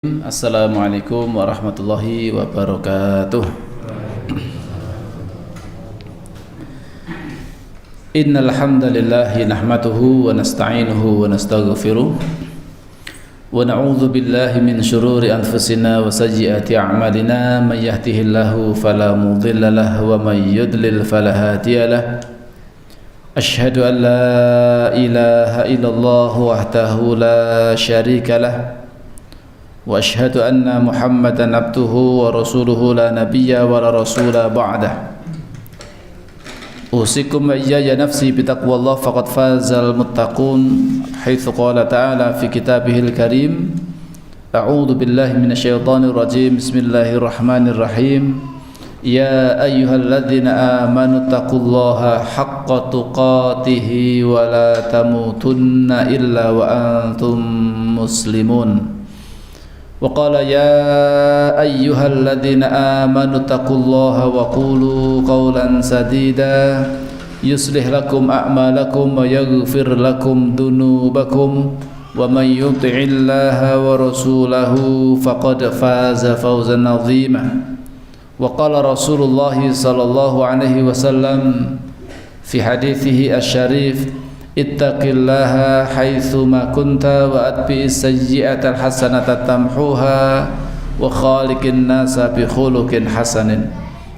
Assalamualaikum warahmatullahi wabarakatuh. Innal hamdalillah nahmaduhu wa nasta'inuhu wa nastaghfiruh wa na'udzu billahi min shururi anfusina wa sayyiati a'malina may yahdihillahu fala mudilla lahu wa may yudlil fala hadiyalah. Asyhadu an la ilaha illallah wahdahu la syarika lah wa asyhadu anna Muhammadan abduhu wa rasuluhu la nabiyya wa la rasula ba'dah. Usikum wa iyaya nafsi bitaqwallah faqad fazal muttaqun haitsu qala ta'ala fi kitabihil karim. A'udzu billahi minasyaitonir rajim. Bismillahirrahmanirrahim. Ya ayyuhalladzina amanu taqullaha haqqa tuqatih wa la tamutunna illa wa antum muslimun. وقال يا أيها الذين آمنوا اتقوا الله وقولوا قولا سديدا يصلح لكم أعمالكم ويغفر لكم ذنوبكم ومن يطع الله ورسوله فقد فاز فوزا عظيما. وقال رسول الله صلى الله عليه وسلم في حديثه الشريف ittaqillaha haitsuma kunta wa atbi sayyi'atal hasanata tamhuha wa khaliqin nasa bi khuluqin hasanin.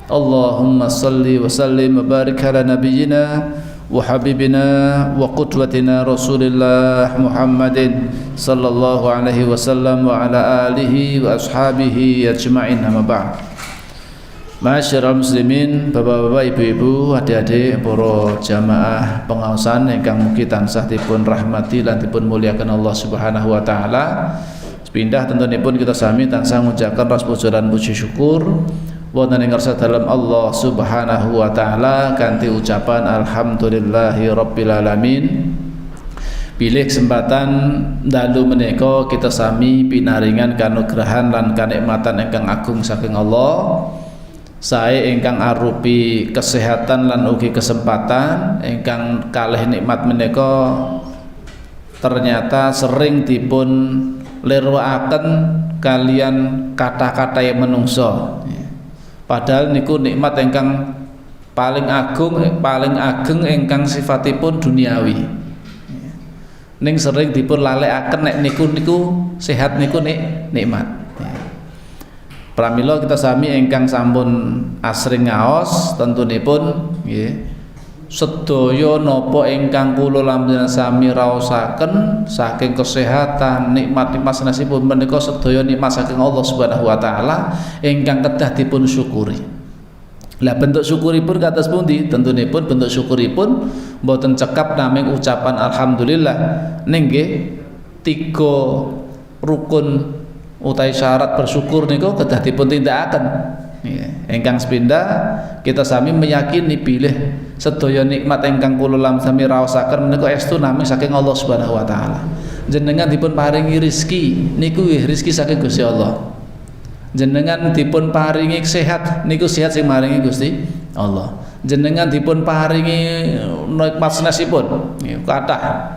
Allahumma salli wa sallim wa barik ala nabiyyina wa habibina wa qudwatina Rasulillah Muhammadin sallallahu alaihi wasallam wa ala alihi wa ashabihi ajma'in. Amma ba'd. Masyarul muslimin, bapak-bapak, ibu-ibu, adik-adik, para jamaah pengaosan ingkang mugi tansah dipun rahmati lan dipun muliakan Allah Subhanahu wa taala. Sepindah tentunipun kita sami tansah ngucapkan ras puji lan puji syukur wonten ing ngarsa dalem Allah Subhanahu wa taala kanthi ucapan alhamdulillahi rabbil alamin. Pilih kesempatan dalu menika kita sami pinaringan kanugrahan lan kanikmatan ingkang agung saking Allah. Saya ingkang arupi kesehatan lan ugi kesempatan ingkang kalih nikmat menika ternyata sering dipun lirwakaken kalian kata-kata yang menungso. Padahal niku nikmat ingkang paling ageng ingkang sifatipun duniawi. Ning sering dipun lalekaken nek niku sehat niku nikmat. Pramila kita sami ingkang sampun asring ngaos tentunipun nggih sedaya napa ingkang kula lambenan sami raosaken saking kesehatan nikmat-nikmat sanesipun menika sedaya nikmat saking Allah Subhanahu wa taala ingkang kedah dipun syukuri. Lah bentuk syukuripun kados pundi? Tentunipun bentuk syukuripun mboten cekap namung ucapan alhamdulillah ning nggih 3 rukun utai syarat bersyukur niku kedah dipun tindakaken. Ingkang sepindah kita sami meyakini bilih sedaya nikmat ingkang kula sami raosaken menika estu namung saking Allah Subhanahu wa taala. Jenengan dipun paringi rezeki niku rezeki saking Gusti Allah. Jenengan dipun paringi sehat niku sehat sing maringi Gusti Allah. Jenengan dipun paringi nikmat sanesipun kathah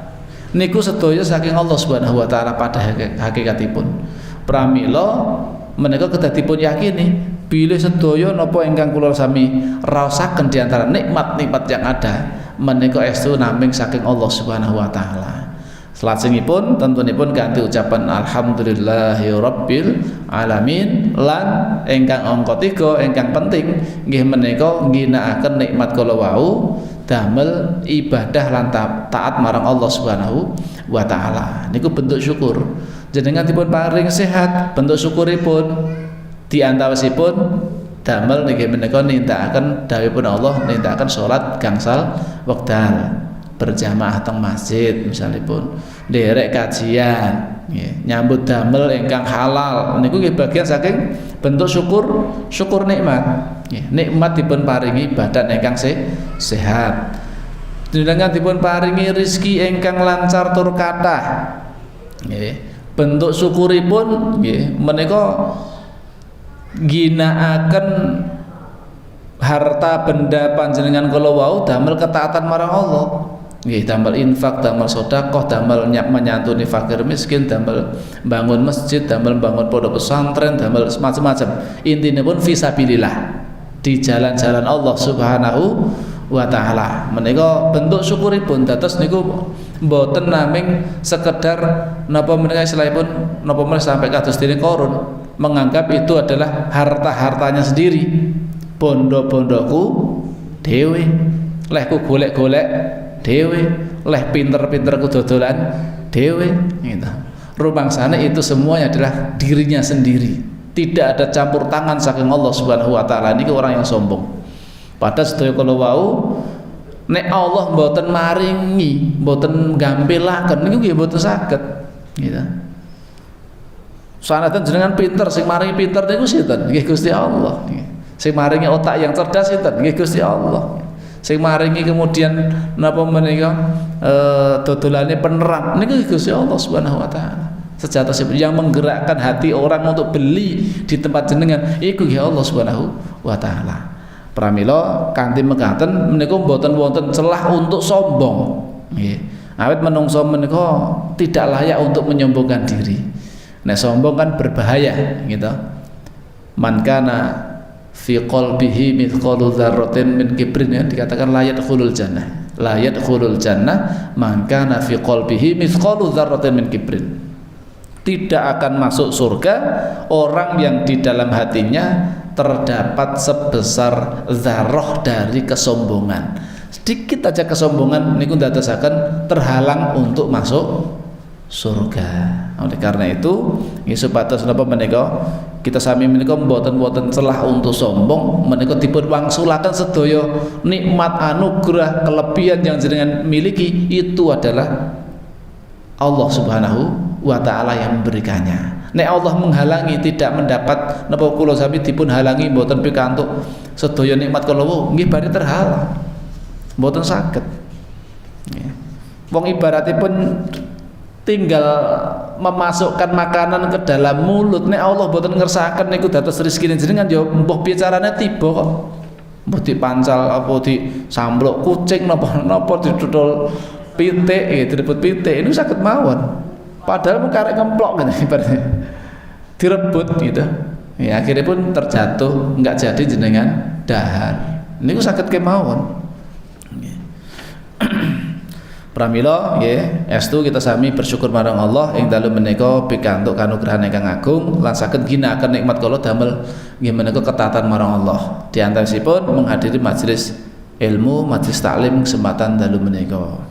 niku sedaya saking Allah Subhanahu wa taala pada hakikatipun. Pramila menika kedah dipun yakini bilih sedaya napa ingkang kula sami raosaken di antara nikmat-nikmat yang ada menika estu namung saking Allah Subhanahu wa taala. Salajengipun tentunipun kanthi ucapan alhamdulillahi rabbil alamin lan ingkang angka 3 ingkang penting nggih menika ngginakaken nikmat kala wau damel ibadah lan taat marang Allah Subhanahu wa taala. Niku bentuk syukur. Jenengan dipun paring sehat, bentuk syukuripun diantawisipun damel nggih menika nindakaken dawuhipun Allah, nindakaken salat gangsal wekdal berjamaah teng masjid misalipun, nderek kajian nggih, nyambut damel ingkang halal niku nggih bagian saking bentuk syukur nikmat. Nggih, nikmat dipun paringi badan ingkang sehat. Jenengan dipun paringi rezeki ingkang lancar tur kathah. Nggih. Bentuk syukuripun nggih menika ginakaken harta benda panjenengan kala wau damel ketaatan marang Allah. Nggih, damel infak, damel sedekah, damel menyantuni fakir miskin, damel bangun masjid, damel bangun pondok pesantren, damel macam-macam. Intine pun fisabilillah, di jalan-jalan Allah Subhanahu wa taala. Menika bentuk syukuripun dados niku mboten naming sekedar napa menika istilahipun napa menika sampai kados dene Qarun menganggap itu adalah harta-hartanya sendiri. Bondo-bondoku dhewe, lehku golek-golek dhewe, leh pinter-pinterku dodolan dhewe gitu. Rumangsane itu semuanya adalah dirinya sendiri. Tidak ada campur tangan saking Allah Subhanahu wa taala. Niki orang yang sombong. Padahal sedaya kala wau nek Allah mboten maringi, mboten gampilaken niku nggih mboten saged gitu. Sanatan jenengan pinter, sing maringi pinter niku sinten? Nggih Gusti Allah. Sing maringi otak yang cerdas sinten? Nggih Gusti Allah. Sing maringi kemudian napa menika dodolane penerang niku Gusti Allah Subhanahu wa taala. Sejatosipun yang menggerakkan hati orang untuk beli di tempat jenengan iku nggih Allah Subhanahu wa taala. Pramila kanthi mekaten menika mboten wonten celah untuk sombong. Nggih. Awit menungso menika tidak layak untuk menyombongkan diri. Nek sombong kan berbahaya gitu. Man kana fi qalbihi mithqalu dzarratin min kibrin, ya, dikatakan la yadkhulul jannah. La yadkhulul jannah man kana fi qalbihi mithqalu dzarratin min kibrin. Tidak akan masuk surga orang yang di dalam hatinya terdapat sebesar zarah dari kesombongan. Sedikit aja kesombongan niku ndadosaken terhalang untuk masuk surga. Oleh karena itu, supados napa menika kita sami menika mboten celah untuk sombong, menika dipun wangsulaken sedaya nikmat anugerah kelebihan yang jenengan miliki itu adalah Allah Subhanahu wa taala yang memberikannya. Nek Allah menghalangi tidak mendapat napa kula sami dipun halangi mboten pikantuk sedaya nikmat kala wau nggih bari terhalang. Mboten saged. Nggih. Wong ibaratipun tinggal memasukkan makanan ke dalam mulut, nek Allah mboten ngersakaken niku dados rezekine jenengan ya mbuh bicarane tiba kok. Mbuh dipancal apa disamblok kucing napa didodol pitik, direbut pitik ini saged mawon. Padahal mung karek ngemplok ngene ibaratnya. Direbut gitu. Ya akhirnya pun terjatuh, enggak jadi jenengan dahar. Niku saged kemawon. Nggih. Pramila nggih, estu kita sami bersyukur marang Allah ing dalu menika pikantuk kanugrahan ingkang agung lan saged ginakaken nikmat kula damel nggih menika ketatan marang Allah. Di antawisipun menghadiri majelis ilmu, majelis taklim kesempatan dalu menika.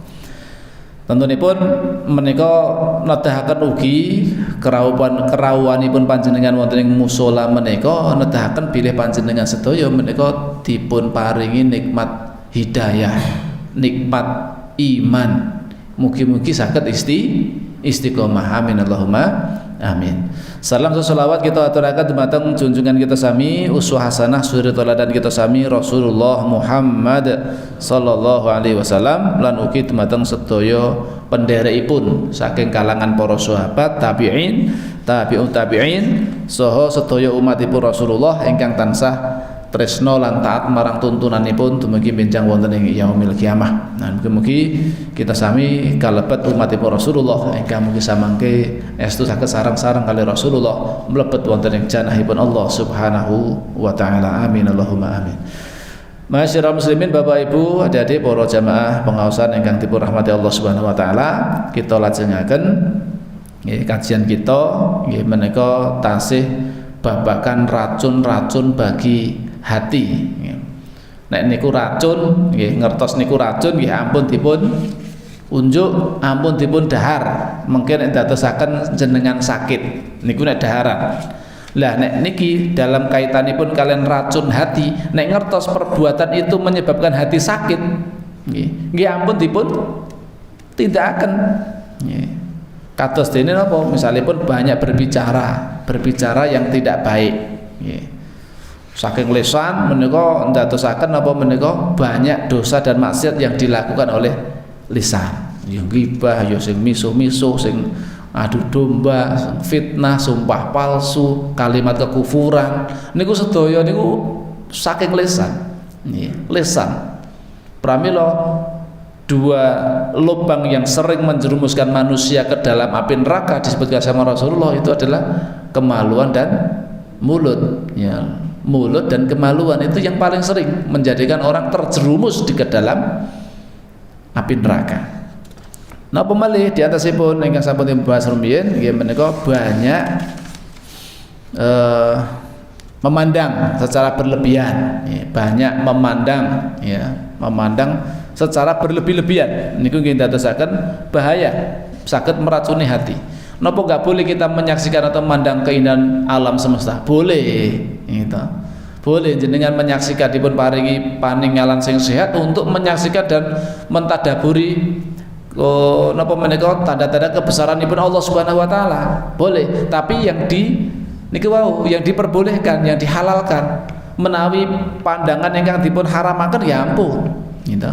Tentunipun menika nedahaken ugi kerawuhanipun panjenengan wonten ing musala menika nedahaken bilih panjenengan sedaya menika dipun paringi nikmat hidayah, nikmat iman. Mugi-mugi saged istiqomah. Amin Allahumma amin. Salam salawat kita aturaken dumateng junjungan kita sami uswah hasanah suri teladan kita sami Rasulullah Muhammad sallallahu alaihi wasallam lan ugi dumateng sedaya penderekipun saking kalangan para sahabat tabi'in, tabi'ut tabi'in saha sedaya umatipun Rasulullah ingkang tansah tresna lan taat marang tuntunanipun dumugi benjang wonten ing yaumil kiamah. Nah, mugi-mugi kita sami kalebet umatipun Rasulullah ingkang mugi samangke estu saged sareng-sareng kali Rasulullah mlebet wonten ing janahipun Allah Subhanahu wa taala. Amin Allahumma amin. Masyaallah muslimin, Bapak Ibu, adik-adik para jamaah pengaosan ingkang dipun rahmati Allah Subhanahu wa taala, kita lajengaken nggih kajian kita nggih menika tasih babakan racun-racun bagi hati. Nek niku racun nggih, ngertos niku racun nggih ampun dipun unjuk, ampun dipun dahar. Mungkin nek dadosaken jenengan sakit niku nek daharan. Lah nek niki dalam kaitanipun kalian racun hati, nek ngertos perbuatan itu menyebabkan hati sakit nggih ampun dipun tindakaken nggih. Kados dene napa misalipun banyak berbicara yang tidak baik nggih. Saking lisan menika ndadosaken napa menika banyak dosa dan maksiat yang dilakukan oleh lisan. Yang ghibah, ya sing misuh-misuh, sing adu domba, fitnah, sumpah palsu, kalimat kekufuran. Niku sedaya niku saking lisan. Nggih, lisan. Pramila dua lubang yang sering menjerumuskan manusia ke dalam api neraka disebutkan sama Rasulullah itu adalah kemaluan dan mulut, ya. Mulut dan kemaluan itu yang paling sering menjadikan orang terjerumus di ke dalam api neraka. Napa malih di atasipun ingkang sampun dibahas rumiyin nggih menika banyak memandang secara berlebihan, ya, banyak memandang, ya, memandang secara berlebih-lebihan niku nggih ndadosaken bahaya, saged meracuni hati. Napa enggak boleh kita menyaksikan atau memandang keindahan alam semesta? Boleh, gitu. Boleh jenengan menyaksikan, dipun paringi paningalan sing sehat untuk menyaksikan dan mentadaburi napa menika tanda-tanda kebesaranipun Allah Subhanahu wa taala. Boleh, tapi yang niku wau yang diperbolehkan, yang dihalalkan menawi pandangan ingkang dipun haramaken ya ampun, gitu.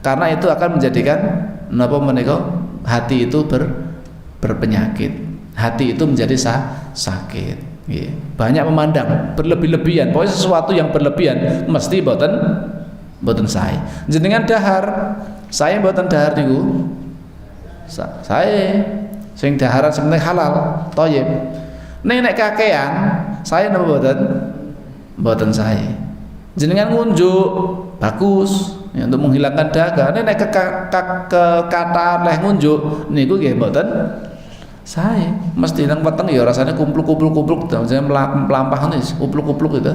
Karena itu akan menjadikan napa menika hati itu berpenyakit, hati itu menjadi sakit, yeah. Banyak memandang berlebih-lebihan, pokoknya sesuatu yang berlebihan mesti boten sae. Jenengan dahar, saya boten dahar niku, saya sing daharan sebenarnya halal, thayyib. Nek kakean, saya napa boten sae. Jenengan ngunjuk bagus, ya, untuk menghilangkan dahaga. Nek kekataan leh ngunjuk niku nggih mboten sae. Mesti nang weteng ya rasane kumpluk-kumpluk jangan melampah nis kupluk-kupluk gitu.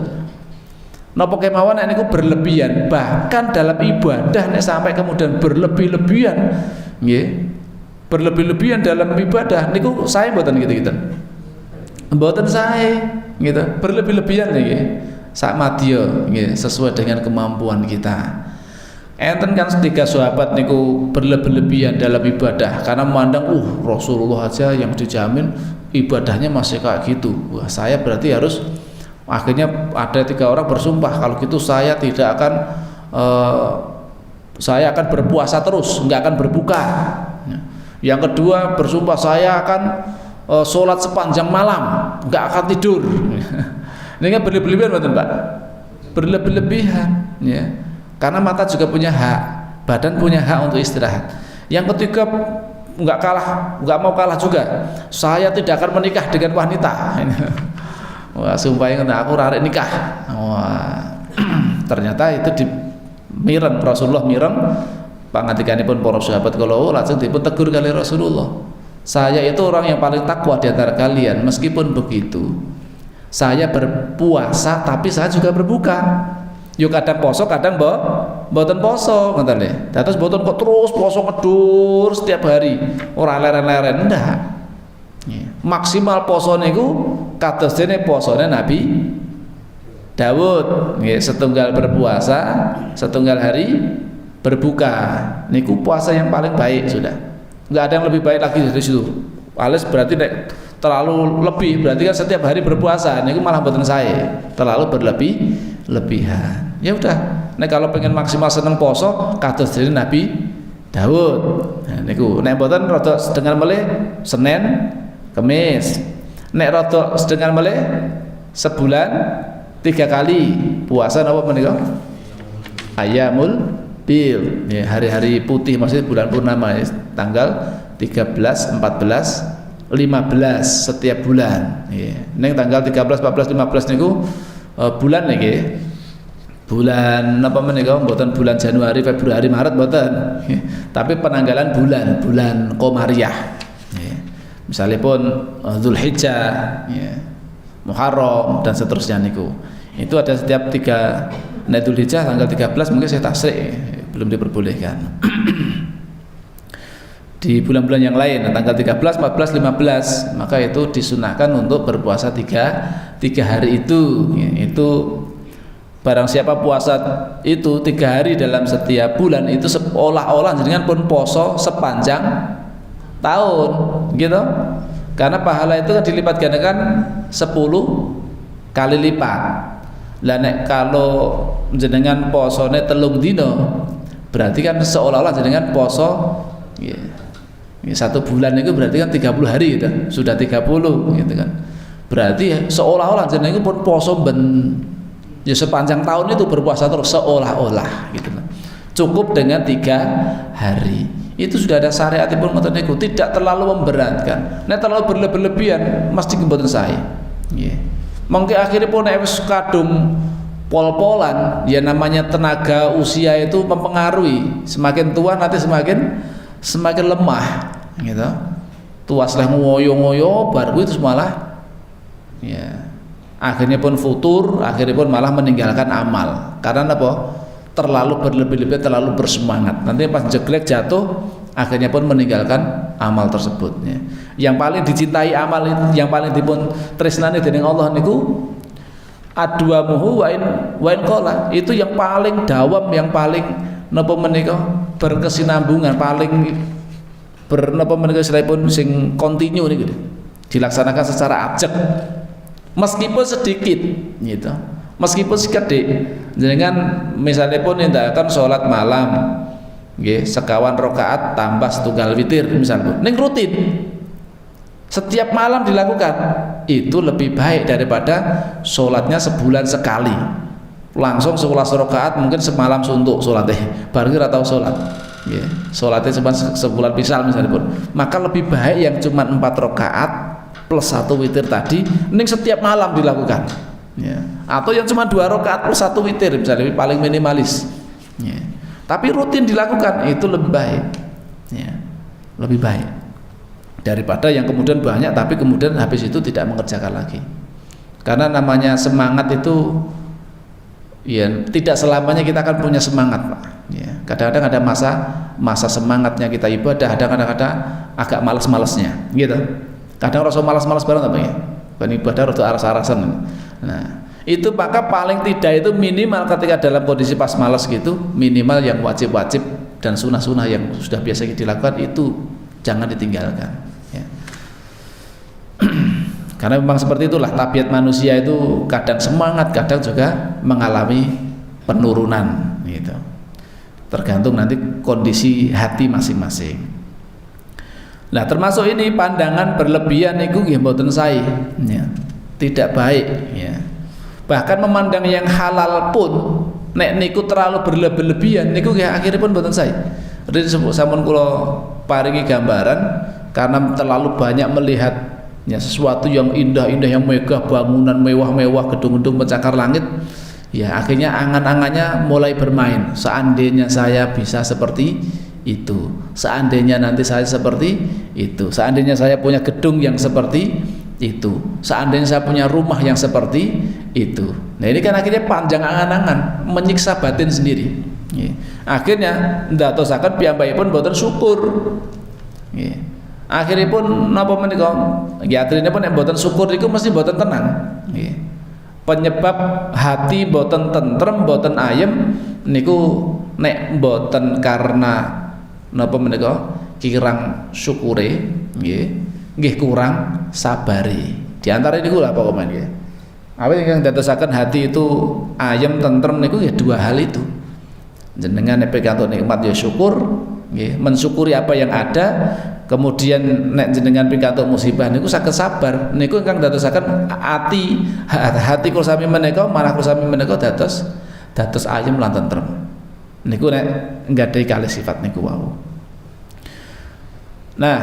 Napa kemawon nek niku berlebihan, bahkan dalam ibadah nek sampai kemudian berlebih-lebihan nggih. Berlebih-lebihan dalam ibadah niku sae mboten gitu-gitu. Mboten sae gitu. Berlebih-lebihan nggih. Sak madya nggih sesuai dengan kemampuan kita. Enten kan tiga sahabat niku berlebih-lebihan dalam ibadah karena memandang Rasulullah aja yang dijamin ibadahnya masih kayak gitu. Wah, saya berarti harus, akhirnya ada tiga orang bersumpah kalau gitu saya tidak akan saya akan berpuasa terus, nggak akan berbuka. Yang kedua bersumpah saya akan sholat sepanjang malam, nggak akan tidur. Ini kan berlebih-lebihan betul Pak? Berlebih-lebihan, ya. Karena mata juga punya hak, badan punya hak untuk istirahat. Yang ketiga nggak mau kalah juga. Saya tidak akan menikah dengan wanita. Wah, sumpahnya aku rarek nikah. Wah, ternyata itu mireng Rasulullah mireng. Pangandikanipun para sahabat kalau langsung dipun tegur kali Rasulullah. Saya itu orang yang paling takwa di antara kalian. Meskipun begitu, saya berpuasa tapi saya juga berbuka. Yo kadang poso, kadang mboten poso, ngoten lho. Dados mboten kok terus poso ngedur setiap hari, ora leren-leren ndak. Maksimal poso niku kados dene posone Nabi Daud, nggih, setunggal berpuasa, setunggal hari berbuka. Niku puasa yang paling baik sudah. Enggak ada yang lebih baik lagi dari situ. Alias berarti nek terlalu lebih berarti kan setiap hari berpuasa niku malah mboten sae. Terlalu berlebihan. Ya udah, nek kalau pengen maksimal seneng poso kados dene Nabi Daud. Nah, niku nek mboten rada sedengan melih Senin, Kamis. Nek rada sedengan melih sebulan 3 kali puasa napa menika? Ayamul Bil, ya, hari-hari putih maksudnya bulan purnama ya, tanggal 13, 14, 15 setiap bulan. Ya. Neng tanggal 13, 14, 15 niku bulan niki. Bulan apa menika mboten bulan Januari, Februari, Maret mboten. Ya. Tapi penanggalan bulan Komariah. Ya. Misalipun Dzulhijjah, ya, Muharram dan seterusnya niku. Itu ada setiap 3 Dzulhijjah tanggal 13 mungkin saya tasrik, ya, belum diperbolehkan. Di bulan-bulan yang lain tanggal 13, 14, 15 maka itu disunahkan untuk berpuasa 3 hari itu, ya, itu barang siapa puasa itu 3 hari dalam setiap bulan itu seolah-olah jenengan pun poso sepanjang tahun gitu, karena pahala itu kan dilipat gandakan 10 kali lipat. Lah nek kalau jenengan posone 3 dino berarti kan seolah-olah jenengan poso ya, 1 bulan itu berarti kan 30 hari gitu. Sudah 30 gitu kan. Berarti seolah-olah jenengan pun poso ya sepanjang tahun itu berpuasa terus seolah-olah gitu kan. Cukup dengan 3 hari. Itu sudah ada syariatipun ngoten niku, tidak terlalu memberatkan. Nek terlalu berlebihan mesti mboten sae. Nggih. Mengke akhiripun nek wis kadung pol-polan, ya namanya tenaga usia itu mempengaruhi. Semakin tua nanti semakin lemah, gitu. Tua setelah ngoyo-ngoyo bar itu malah ya akhirnya pun futur, akhirnya pun malah meninggalkan amal. Karena apa? Terlalu berlebih-lebih, terlalu bersemangat. Nanti pas jeglek jatuh, akhirnya pun meninggalkan amal tersebut. Ya. Yang paling dicintai amal itu, yang paling dipun tresnani dening Allah niku adwamuhu wa in qala. Itu yang paling dawam, yang paling napa menika berkesinambungan, paling napa menika istilahipun sing kontinu niku dilaksanakan secara ajeg. Meskipun sedikit gitu. Meskipun sekedhik, jenengan misalnya pun nindakaken salat malam nggih sekawan rakaat tambah setunggal witir misalnya ning rutin setiap malam dilakukan, itu lebih baik daripada salatnya sebulan sekali langsung 11 rakaat mungkin semalam suntuk salatnya bareng ora tau salat nggih salatnya cuma sebulan pisah misalnya pun, maka lebih baik yang cuma 4 rakaat plus 1 witir tadi ning setiap malam dilakukan. Ya. Atau yang cuma 2 rakaat plus 1 witir misalnya paling minimalis ya. Tapi rutin dilakukan itu lebih baik ya. Lebih baik daripada yang kemudian banyak tapi kemudian habis itu tidak mengerjakan lagi. Karena namanya semangat itu ya tidak selamanya kita akan punya semangat Pak ya. Kadang-kadang ada masa semangatnya kita ibadah, ada kadang-kadang agak malas-malasnya gitu. Kadang rasa malas-malas bareng apa ya, kan ibadah rada aras-arasan. Nah, itu maka paling tidak itu minimal ketika dalam kondisi pas malas gitu, minimal yang wajib-wajib dan sunah-sunah yang sudah biasa dilakukan itu jangan ditinggalkan ya. Karena memang seperti itulah tabiat manusia itu, kadang semangat, kadang juga mengalami penurunan gitu. Tergantung nanti kondisi hati masing-masing. Nah, termasuk ini pandangan berlebihan niku nggih mboten sae ya. Tidak baik ya. Bahkan memandang yang halal pun nek niku terlalu berlebihan niku nggih akhiripun mboten sae. Rin sampun kula paringi gambaran karena terlalu banyak melihat ya sesuatu yang indah-indah, yang megah, bangunan mewah-mewah, gedung-gedung pencakar langit. Ya, akhirnya angan-angannya mulai bermain. Seandainya saya bisa seperti itu, seandainya nanti saya seperti itu, seandainya saya punya gedung yang seperti itu, seandainya saya punya rumah yang seperti itu. Nah, ini kan akhirnya panjang angan-angan, menyiksa batin sendiri. Akhirnya ndadosaken piyambakipun boten syukur. Akhiripun napa menika? Nggih atrinipun nek boten syukur niku mesti boten tenang. Penyebab hati boten tentrem, boten ayem niku nek boten karena napa menika kirang syukure nggih kurang sabari. Di antara niku lha pokoknya nggih. Awit ingkang dadosaken hati itu ayem tentrem niku ya 2 hal itu. Jenengan nek pikantuk nikmat ya syukur nggih, mensyukuri apa yang ada. Kemudian nek jenengan pikantuk musibah niku saged sabar. Niku ingkang dadosaken hati kula sami menika malah kula sami menika dados ayem lan tentrem. Niku nek nggadhahi kalih sifat niku wau. Nah,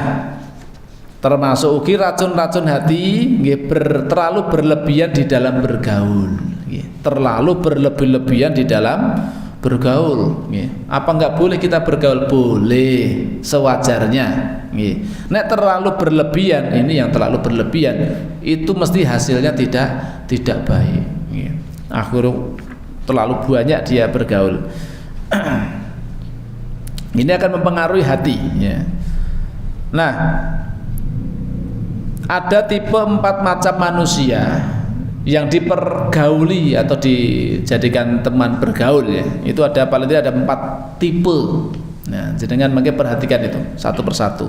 termasuk ugi racun-racun hati nggih terlalu berlebihan di dalam bergaul nggih. Terlalu berlebih-lebihan di dalam bergaul nggih. Apa enggak boleh kita bergaul? Boleh, sewajarnya nggih. Nek terlalu berlebihan, ini yang terlalu berlebihan itu mesti hasilnya tidak baik nggih. Akhirnya terlalu banyak dia bergaul. Ini akan mempengaruhi hati ya. Nah, ada tipe 4 macam manusia yang dipergauli atau dijadikan teman bergaul ya. Itu ada paling tidak ada 4 tipe. Nah, jenengan mungkin perhatikan itu satu persatu.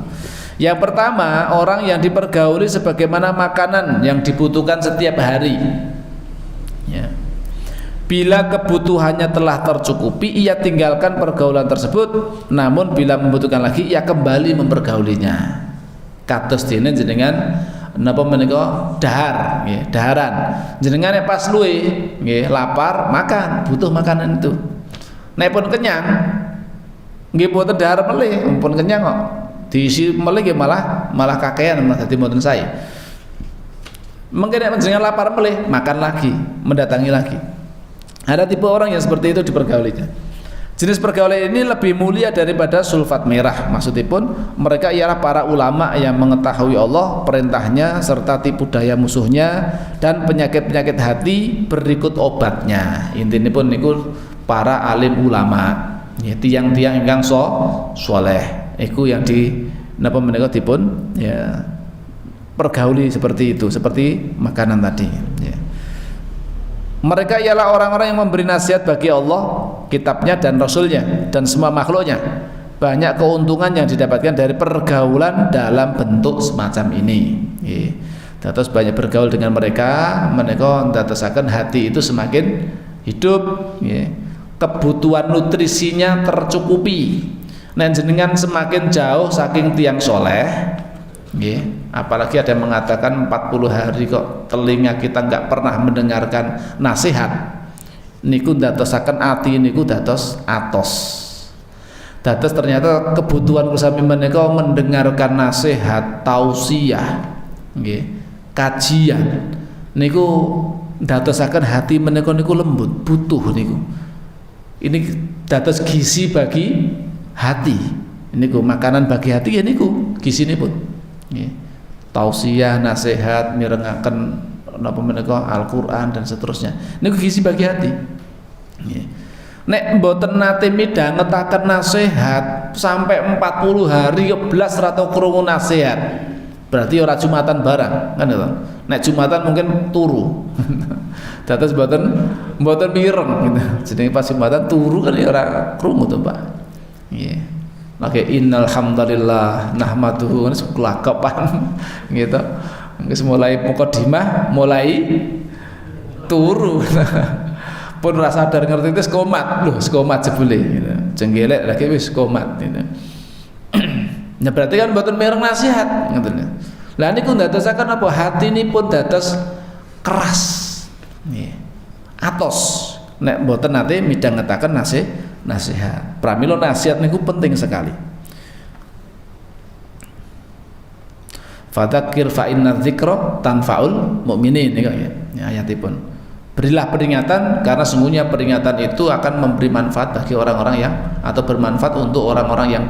Yang pertama, orang yang dipergauli sebagaimana makanan yang dibutuhkan setiap hari ya. Bila kebutuhannya telah tercukupi, ia tinggalkan pergaulan tersebut. Namun bila membutuhkan lagi, ia kembali mempergaulinya. Kados dene jenengan napa menika dahar nggih, daharan. Jenengan nek pas luwe nggih lapar, makan, butuh makanan itu. Nek pun kenyang, Nggih mboten dahar melih, pun kenyang kok. Diisi melih nggih malah kakean dadi mboten sae. Mungkin nek jenengan lapar melih, makan lagi, mendatangi lagi. Ada tipe orang yang seperti itu dipergaulinya. Jenis pergaulan ini lebih mulia daripada sulfat merah. Maksudipun mereka ialah para ulama yang mengetahui Allah, perintahnya, serta tipu daya musuhnya, dan penyakit-penyakit hati berikut obatnya. Intinya pun niku para alim ulama, ya, tiang-tiang ingkang soleh. Iku yang di napa menika dipun ya pergauli seperti itu, seperti makanan tadi. Ya. Mereka ialah orang-orang yang memberi nasihat bagi Allah, kitabnya dan rasulnya, dan semua makhluknya. Banyak keuntungan yang didapatkan dari pergaulan dalam bentuk semacam ini. Terus banyak bergaul dengan mereka ndadosaken hati itu semakin hidup. Kebutuhan nutrisinya tercukupi. Nen jenengan semakin jauh saking tiang soleh, apalagi ada yang mengatakan 40 hari kok telinga kita nggak pernah mendengarkan nasihat, niku ndadosaken ati niku dados atos. Dados ternyata kebutuhan sami menika mendengarkan nasihat, tausiah, kajian niku ndadosaken hati menika niku lembut, butuh niku. Ini dados gizi bagi hati. Niku makanan bagi hati ya niku gizinipun. Tausiah, nasihat, mirengaken napa menika Al-Qur'an dan seterusnya. Niku gizi bagi hati. Nek mboten nate midhangetaken nasihat sampai 40 hari blas ra tau krungu nasihat, berarti ora jumatan barang, kan itu. Nek jumatan mungkin turu. Dados mboten mireng gitu. Jenenge pas jumatan turu kan ya ora krungu to, Pak. Nggih. Maka innal hamdalillah nahmaduhu kelakapan gitu. Wis mulai mukadimah, mulai turu. Pun rasa sadar ngerti itu komat. Loh, komat jebule gitu. Jenggelek lagi wis komat gitu. Nah berarti kan mboten mireng nasihat ngoten. Lah niku ndadosaken apa? Hati ini pun dados keras. Nggih. Atos. Nek mboten nate midhangetaken nasihat. Pramila nasihat niku penting sekali. Fadzakir fa inna dzikra tanfaul mukminin niku ya ayatipun. Berilah peringatan karena sungguhnya peringatan itu akan memberi manfaat bagi orang-orang yang atau bermanfaat untuk orang-orang yang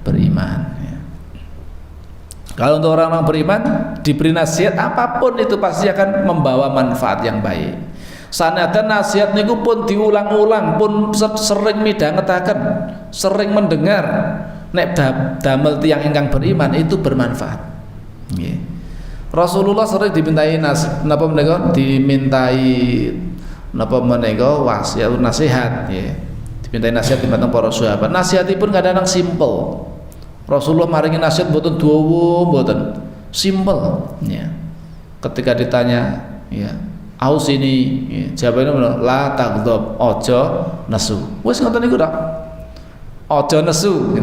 beriman ya. Kalau untuk orang-orang beriman diberi nasihat apapun itu pasti akan membawa manfaat yang baik. Sanadyan nasihat niku pun diulang-ulang pun sering midhangetaken, sering mendengar, nek damel tiyang ingkang beriman itu bermanfaat. Nggih. Rasulullah sering dimintai wasiat nasihat, ya. Dimintai nasihat dimateng para sahabat. Nasihatipun kadang-kadang simpel. Rasulullah maringi nasihat mboten dawa, mboten simpel, ya. Ketika ditanya, ya, aus ini, ya, jawabane la taghdab, aja nesu. Wis ngoten niku tok. Aja nesu.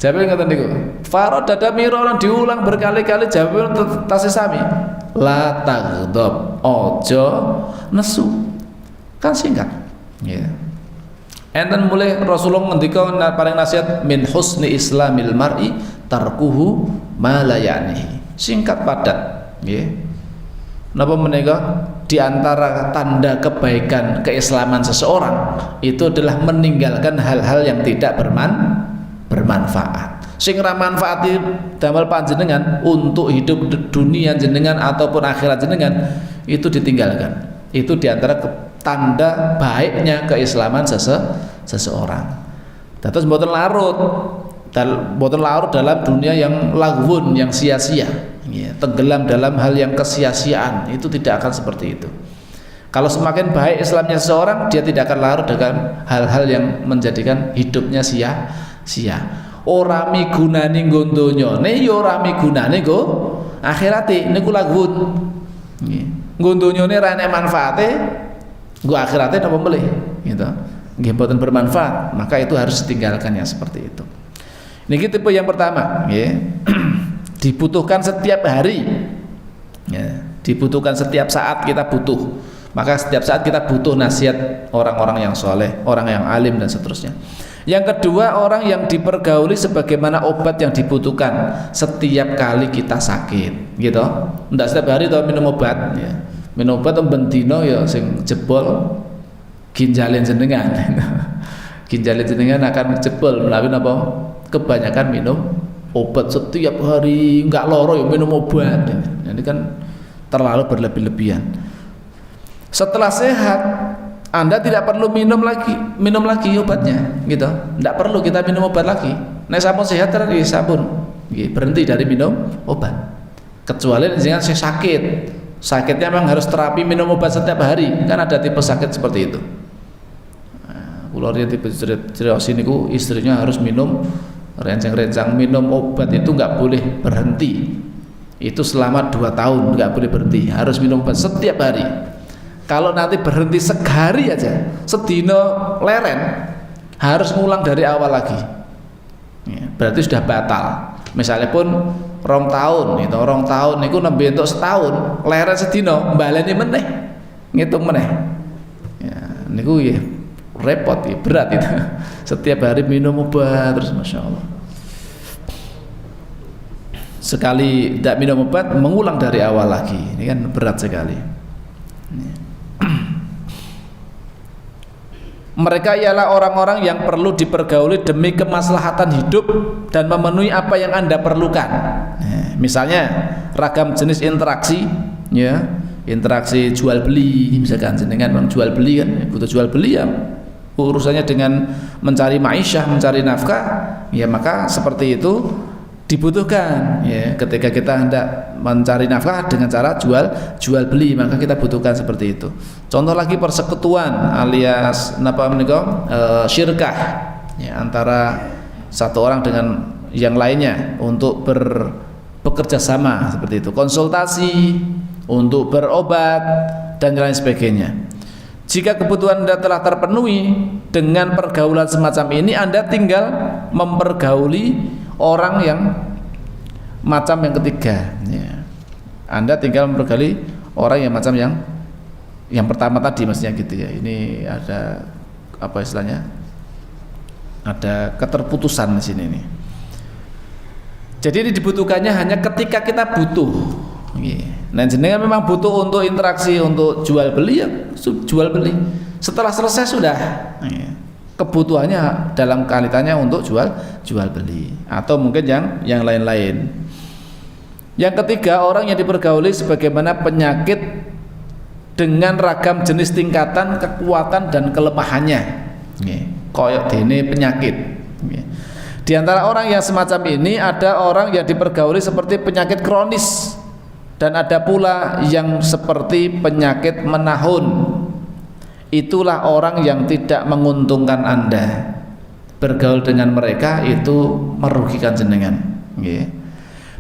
Jawabane ngoten niku. Farad dada miroran diulang berkali-kali jawabane tasih sami. La taghdab, aja nesu. Kan singkat. Ya. Enten mulai Rasulullah ngendika paring nasihat min husni islamil mar'i tarkuhu ma la ya'nihi. Singkat padat, nggih. Napa menika di antara tanda kebaikan keislaman seseorang itu adalah meninggalkan hal-hal yang tidak bermanfaat. Sing ra manfaati damel panjenengan untuk hidup dunia jenengan ataupun akhirat jenengan itu ditinggalkan. Itu di antara tanda baiknya keislaman seseorang. Terus mboten larut dalam dunia yang lagwun, yang sia-sia, ya, tenggelam dalam hal yang kesia-siaan, itu tidak akan seperti itu. Kalau semakin baik Islamnya seseorang, dia tidak akan larut dengan hal-hal yang menjadikan hidupnya sia-sia. Ora migunani nggo donyane ya ora migunani nggo akhirate niku lagwun. Nggih. Nggo donyane ra enek manfaate, nggo akhirate napa melih gitu. Nggih boten bermanfaat, maka itu harus ditinggalkan yang seperti itu. Niki tipe yang pertama, nggih. Dibutuhkan setiap hari. Ya, dibutuhkan setiap saat kita butuh. Maka setiap saat kita butuh nasihat orang-orang yang soleh, orang yang alim dan seterusnya. Yang kedua, orang yang dipergauli sebagaimana obat yang dibutuhkan setiap kali kita sakit, gitu. Ndak setiap hari toh minum obat, ya. Minum obat bendino ya sing jebol ginjalin jenengan. Ginjalin jenengan akan jebol melalui apa? Kebanyakan minum obat setiap hari, nggak loro ya minum obat. Ini kan terlalu berlebih-lebihan. Setelah sehat, Anda tidak perlu minum lagi obatnya, gitu. Tidak perlu kita minum obat lagi. Nek sampun sehat terus sampun, berhenti dari minum obat. Kecuali jangan saya sakitnya memang harus terapi minum obat setiap hari, kan ada tipe sakit seperti itu. Kalau dia tipe cerita niku istrinya harus minum rencang-rencang minum obat itu nggak boleh berhenti. Itu selama 2 tahun nggak boleh berhenti, harus minum obat setiap hari. Kalau nanti berhenti sehari aja, sedino leren, harus ngulang dari awal lagi. Ya, berarti sudah batal. Misalnya pun 2 tahun, itu 2 tahun, itu nembe untuk setahun, leren sedino, baleni meneh, ngitung meneh. Ya, niku ya repot, ya berat itu. Setiap hari minum obat terus, masya Allah. Sekali tidak minum obat, mengulang dari awal lagi, ini kan berat sekali. Ya. Mereka ialah orang-orang yang perlu dipergauli demi kemaslahatan hidup dan memenuhi apa yang Anda perlukan. Misalnya ragam jenis interaksi, ya, interaksi jual beli, misalkan jenengan bang jual beli kan, butuh jual beli ya, urusannya dengan mencari ma'isyah, mencari nafkah, ya maka seperti itu dibutuhkan, ya, ketika kita hendak mencari nafkah dengan cara jual beli, maka kita butuhkan seperti itu. Contoh lagi persekutuan alias napa menika syirkah, ya, antara satu orang dengan yang lainnya untuk bekerja sama seperti itu, konsultasi untuk berobat dan lain sebagainya. Jika kebutuhan Anda telah terpenuhi dengan pergaulan semacam ini, Anda tinggal mempergauli orang yang macam yang ketiga, ya. Anda tinggal mempergauli orang yang macam yang pertama tadi, maksudnya gitu ya. Ini ada apa istilahnya? Ada keterputusan di sini nih. Jadi ini dibutuhkannya hanya ketika kita butuh. Nah, jenengan memang butuh untuk interaksi, untuk jual beli, ya jual beli. Setelah selesai sudah. Kebutuhannya dalam kaitannya untuk jual beli atau mungkin yang lain-lain. Yang ketiga, orang yang dipergauli sebagaimana penyakit dengan ragam jenis tingkatan kekuatan dan kelemahannya. Koyok dene penyakit. Di antara orang yang semacam ini ada orang yang dipergauli seperti penyakit kronis dan ada pula yang seperti penyakit menahun. Itulah orang yang tidak menguntungkan Anda. Bergaul dengan mereka itu merugikan jenengan.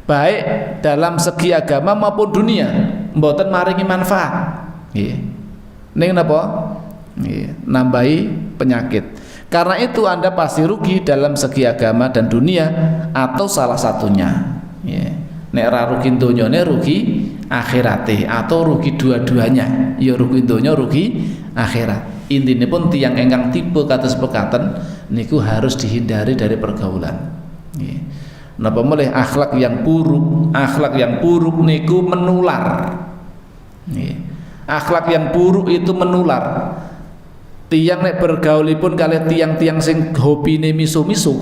Baik dalam segi agama maupun dunia, mboten maringi manfaat. Ning napa? Nambahi penyakit. Karena itu Anda pasti rugi dalam segi agama dan dunia atau salah satunya. Nek ra rugi donyane rugi akhirate atau rugi dua-duanya. Ya rugi donya rugi akhirat. Intine pun tiyang ingkang tipe kados pekaten niku harus dihindari dari pergaulan. Napa mulih akhlak yang buruk niku menular. Akhlak yang buruk itu menular. Tiyang nek bergaulipun kali tiang-tiang sing hobine miso-miso,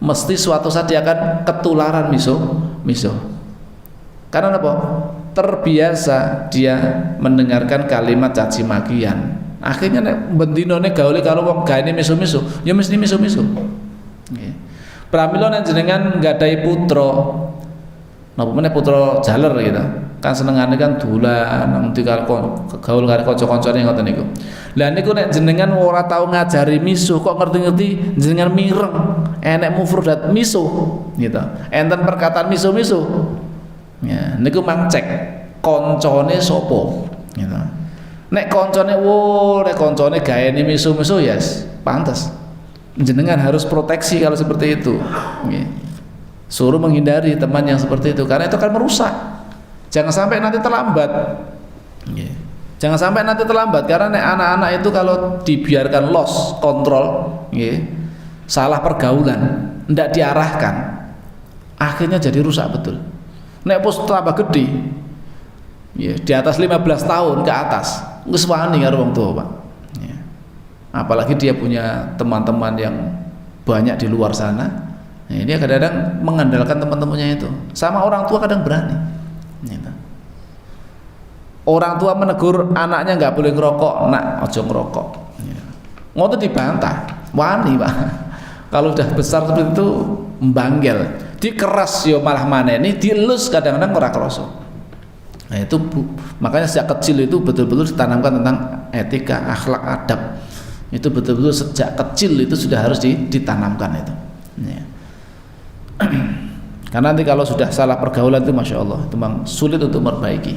mesti suatu saat dia akan ketularan miso. Karena apa? Terbiasa dia mendengarkan kalimat caci makian. Akhirnya nek bendinone gaule karo wong gaene miso-miso, ya mesti miso-miso. Nggih. Pramila nek jenengan nggadahi putra, napa meneh putra jaler gitu. Kan senengane kan dolan nang ndi karo gaul karo kanca-kancane ngoten niku. Lah niku nek jenengan ora tau ngajari miso, kok ngerti-ngerti jenengan mireng, enek mufradat miso gitu. Enten perkataan miso-miso. Ya, niku mang cek koncone sapa gitu. Nek koncone gaene miso-miso ya yes, pantes. Jenengan harus proteksi kalau seperti itu. Suruh menghindari teman yang seperti itu karena itu akan merusak. Jangan sampai nanti terlambat. Jangan sampai nanti terlambat, karena anak-anak itu kalau dibiarkan lost kontrol, salah pergaulan, tidak diarahkan, akhirnya jadi rusak betul. Nek pos tambah gede, di atas 15 tahun ke atas, nggak wani karo wong tua, Pak. Apalagi dia punya teman-teman yang banyak di luar sana, dia kadang-kadang mengandalkan teman-temannya itu. Sama orang tua kadang berani. Orang tua menegur anaknya nggak boleh ngerokok, nak ojo ngerokok. Ngotot dibantah, wani Pak. Kalau udah besar seperti itu membanggel, dikeras yo malah maneni, dielus kadang-kadang ora kroso. Nah itu makanya sejak kecil itu betul-betul ditanamkan tentang etika, akhlak, adab. Itu betul-betul sejak kecil itu sudah harus ditanamkan itu. Karena nanti kalau sudah salah pergaulan itu masya Allah, itu memang sulit untuk memperbaiki.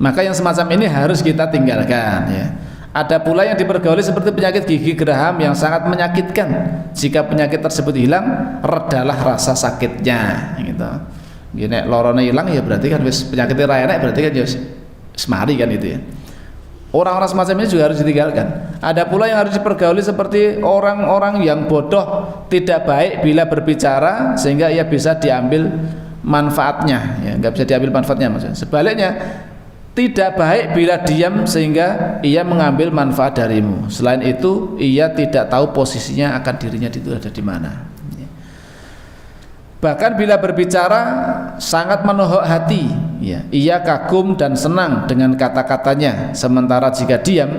Maka yang semacam ini harus kita tinggalkan, ya. Ada pula yang dipergauli seperti penyakit gigi geraham yang sangat menyakitkan. Jika penyakit tersebut hilang, redalah rasa sakitnya, gitu. Gini, lorone hilang ya berarti kan penyakitnya ra enak, berarti kan ya semari kan itu ya. Orang-orang semacam ini juga harus ditinggalkan. Ada pula yang harus dipergauli seperti orang-orang yang bodoh, tidak baik bila berbicara sehingga ia bisa diambil manfaatnya, ya, nggak bisa diambil manfaatnya maksudnya. Sebaliknya, tidak baik bila diam sehingga ia mengambil manfaat darimu. Selain itu, ia tidak tahu posisinya akan dirinya itu ada di mana. Bahkan bila berbicara sangat menohok hati, ya, ia kagum dan senang dengan kata-katanya. Sementara jika diam,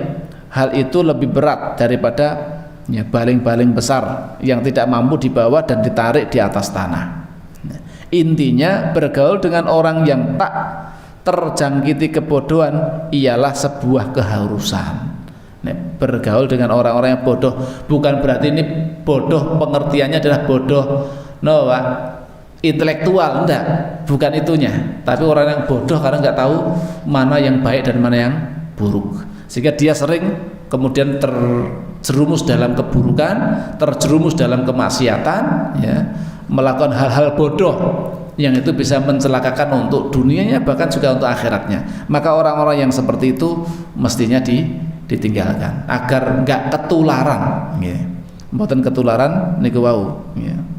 hal itu lebih berat daripada baling-baling besar yang tidak mampu dibawa dan ditarik di atas tanah. Intinya, bergaul dengan orang yang tak terjangkiti kebodohan ialah sebuah keharusan. Bergaul dengan orang-orang yang bodoh bukan berarti ini bodoh pengertiannya adalah bodoh intelektual, enggak, bukan itunya. Tapi orang yang bodoh karena nggak tahu mana yang baik dan mana yang buruk, sehingga dia sering kemudian terjerumus dalam keburukan, terjerumus dalam kemaksiatan, ya, melakukan hal-hal bodoh yang itu bisa mencelakakan untuk dunianya bahkan juga untuk akhiratnya. Maka orang-orang yang seperti itu mestinya ditinggalkan agar enggak ketularan, nggih. Mboten ketularan niku wau, nggih.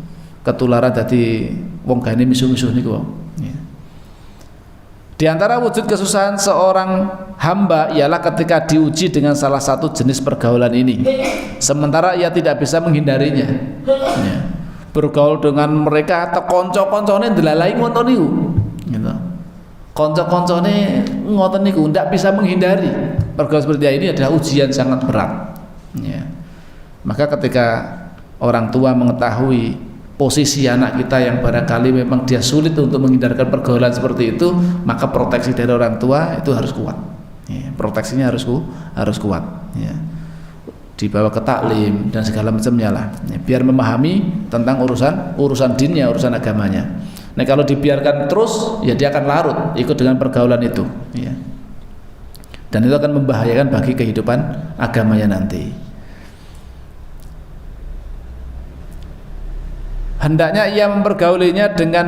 Ketularan dadi wong gane misuh-misuh niku wau, nggih. Di antara wujud kesusahan seorang hamba ialah ketika diuji dengan salah satu jenis pergaulan ini, sementara ia tidak bisa menghindarinya, ya. Bergaul dengan mereka atau konco-koncone ndelalai ngoten niku, gitu. Konco-koncone ngoten niku ndak bisa menghindari. Pergaul seperti ini adalah ujian sangat berat, ya. Maka ketika orang tua mengetahui posisi anak kita yang barangkali memang dia sulit untuk menghindarkan pergaulan seperti itu, maka proteksi dari orang tua itu harus kuat, ya. Proteksinya harus kuat, ya. Dibawa ke taklim dan segala macamnya lah, ya, biar memahami tentang urusan dinnya, urusan agamanya. Nah kalau dibiarkan terus, ya dia akan larut ikut dengan pergaulan itu, ya. Dan itu akan membahayakan bagi kehidupan agamanya nanti. Hendaknya ia mempergaulinya dengan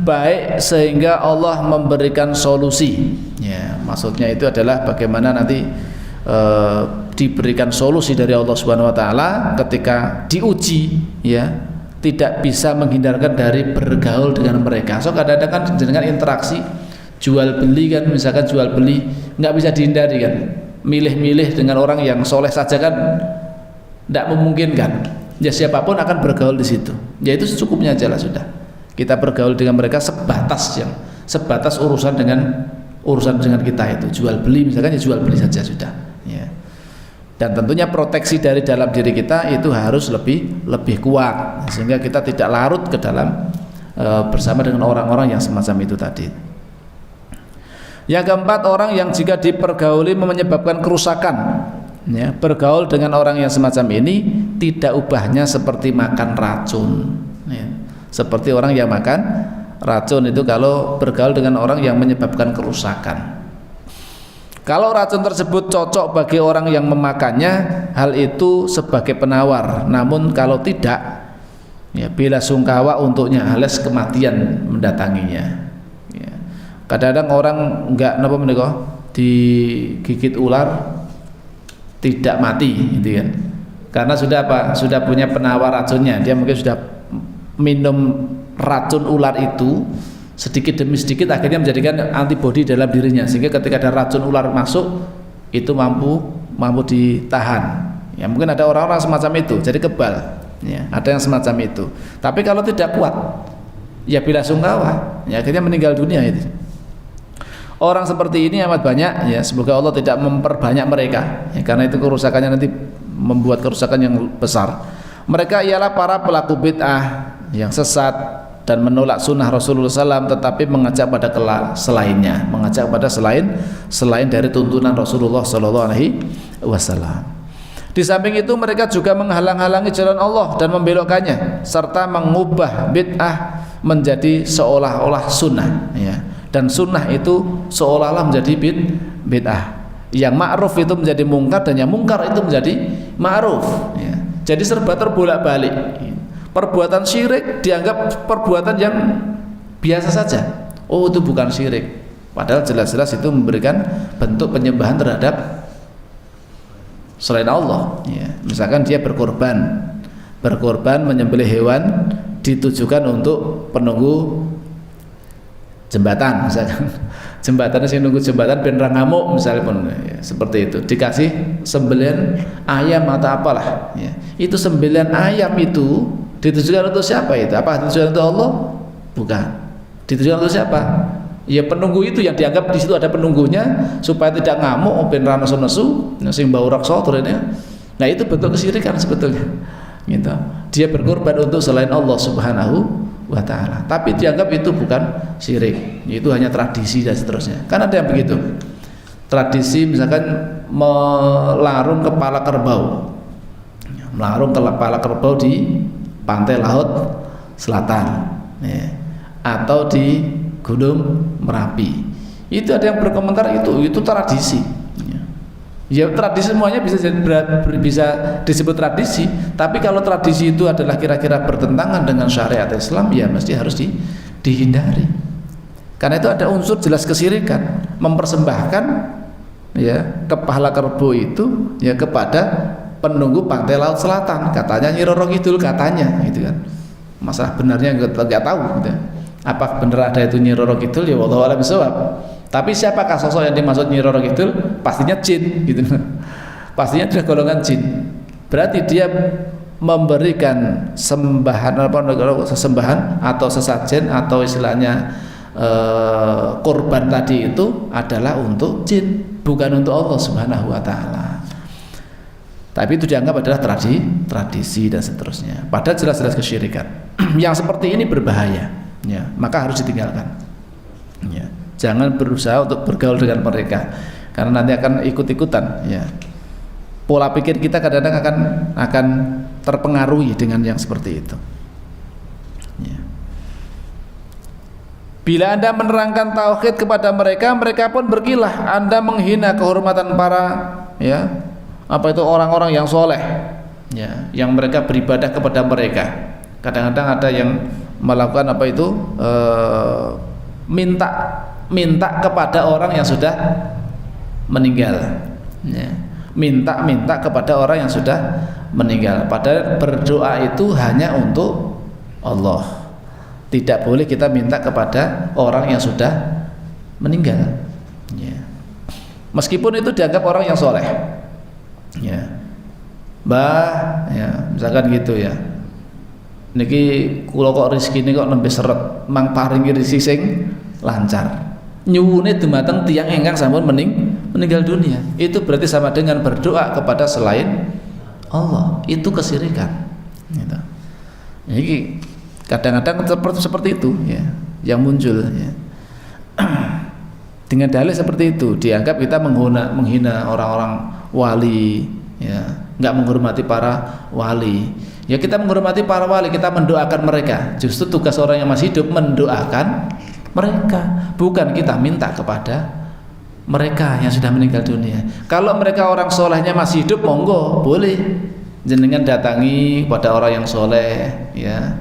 baik sehingga Allah memberikan solusi, ya. Maksudnya itu adalah bagaimana nanti diberikan solusi dari Allah Subhanahu wa taala ketika diuji, ya, tidak bisa menghindarkan dari bergaul dengan mereka. So kadang-kadang kan dengan interaksi jual beli kan, misalkan jual beli nggak bisa dihindari kan, milih-milih dengan orang yang soleh saja kan tidak memungkinkan, ya siapapun akan bergaul di situ, ya itu secukupnya aja lah sudah. Kita bergaul dengan mereka sebatas urusan dengan kita itu jual beli misalkan, ya jual beli saja sudah, ya. Dan tentunya proteksi dari dalam diri kita itu harus lebih kuat sehingga kita tidak larut ke dalam bersama dengan orang-orang yang semacam itu tadi. Yang keempat, orang yang jika dipergauli menyebabkan kerusakan, ya, bergaul dengan orang yang semacam ini tidak ubahnya seperti makan racun, ya. Seperti orang yang makan racun itu kalau bergaul dengan orang yang menyebabkan kerusakan. Kalau racun tersebut cocok bagi orang yang memakannya, hal itu sebagai penawar. Namun kalau tidak, ya, bela sungkawa untuknya alias kematian mendatanginya. Ya. Kadang-kadang orang enggak napa menika digigit ular tidak mati gitu kan. Karena sudah apa? Sudah punya penawar racunnya. Dia mungkin sudah minum racun ular itu sedikit demi sedikit, akhirnya menjadikan antibodi dalam dirinya, sehingga ketika ada racun ular masuk itu mampu ditahan. Ya, mungkin ada orang-orang semacam itu, jadi kebal. Ya, ada yang semacam itu. Tapi kalau tidak kuat, ya bela sungkawa, ya akhirnya meninggal dunia itu. Orang seperti ini amat banyak, ya semoga Allah tidak memperbanyak mereka, ya, karena itu kerusakannya nanti membuat kerusakan yang besar. Mereka ialah para pelaku bid'ah yang sesat dan menolak sunnah Rasulullah SAW, tetapi mengajak pada selainnya, mengajak pada selain dari tuntunan Rasulullah SAW. Di samping itu mereka juga menghalang-halangi jalan Allah dan membelokkannya, serta mengubah bid'ah menjadi seolah-olah sunnah, ya. Dan sunnah itu seolah-olah menjadi bid'ah. Yang ma'ruf itu menjadi mungkar, dan yang mungkar itu menjadi ma'ruf, ya. Jadi serba terbolak-balik. Perbuatan syirik dianggap perbuatan yang biasa saja. Oh, itu bukan syirik, padahal jelas-jelas itu memberikan bentuk penyembahan terhadap selain Allah, ya. Misalkan dia berkorban menyembelih hewan ditujukan untuk penunggu jembatan, misalkan jembatannya sing nunggu jembatan ben ra ngamuk misalnya pun, ya, seperti itu. Dikasih sembelihan ayam atau apalah, ya. Itu sembelihan ayam itu ditujukan untuk siapa itu? Apa ditujukan untuk Allah? Bukan. Ditujukan untuk siapa? Ya penunggu itu, yang dianggap di situ ada penunggunya supaya tidak ngamuk ben ra nesu-nesu sing bau raksa turunnya. Nah, itu bentuk kesyirikan sebetulnya. Gitu. Dia berkorban untuk selain Allah Subhanahu wa ta'ala, tapi dianggap itu bukan syirik, itu hanya tradisi dan seterusnya. Kan ada yang begitu, tradisi misalkan melarung kepala kerbau di pantai laut selatan, ya, atau di Gunung Merapi. Itu ada yang berkomentar itu tradisi, ya tradisi semuanya bisa disebut tradisi, tapi kalau tradisi itu adalah kira-kira bertentangan dengan syariat Islam, ya mesti harus dihindari, karena itu ada unsur jelas kesyirikan, mempersembahkan, ya, kepala kerbau itu, ya, kepada penunggu pantai laut selatan, katanya Nyi Roro Kidul, katanya gitu kan. Masalah benarnya nggak tahu gitu. Apa benar ada itu Nyi Roro Kidul, ya wallahu a'lam bishawab. Tapi siapakah sosok yang dimaksud Nyi Roro Kidul? Pastinya jin gitu. Pastinya dia golongan jin. Berarti dia memberikan sembahan atau sesajen atau istilahnya korban tadi itu adalah untuk jin, bukan untuk Allah Subhanahu wa ta'ala. Tapi itu dianggap adalah tradisi dan seterusnya. Padahal jelas-jelas kesyirikan. Yang seperti ini berbahaya, ya, maka harus ditinggalkan. Ya. Jangan berusaha untuk bergaul dengan mereka, karena nanti akan ikut-ikutan, ya. Pola pikir kita kadang-kadang akan terpengaruhi dengan yang seperti itu, ya. Bila Anda menerangkan tauhid kepada mereka, mereka pun berkilah. Anda menghina kehormatan para, ya, apa itu, orang-orang yang soleh, ya, yang mereka beribadah kepada mereka. Kadang-kadang ada yang melakukan apa itu, minta kepada orang yang sudah meninggal, ya. Minta kepada orang yang sudah meninggal, padahal berdoa itu hanya untuk Allah. Tidak boleh kita minta kepada orang yang sudah meninggal, ya. Meskipun itu dianggap orang yang soleh, ya. Mbah, ya, misalkan gitu, ya, niki kula kok rezeki ini kok nembe seret, mang paringi rezeki sing lancar. Nyuwune dumateng tiyang ingkang sampun meninggal dunia. Itu berarti sama dengan berdoa kepada selain Allah. Itu kesyirikan, gitu. Jadi kadang-kadang seperti itu, ya, yang muncul, ya. Dengan dalil seperti itu dianggap kita menghina orang-orang wali, ya, nggak menghormati para wali. Ya, kita menghormati para wali, kita mendoakan mereka. Justru tugas orang yang masih hidup mendoakan mereka, bukan kita minta kepada mereka yang sudah meninggal dunia. Kalau mereka orang solehnya masih hidup, monggo boleh jenengan datangi pada orang yang soleh, ya,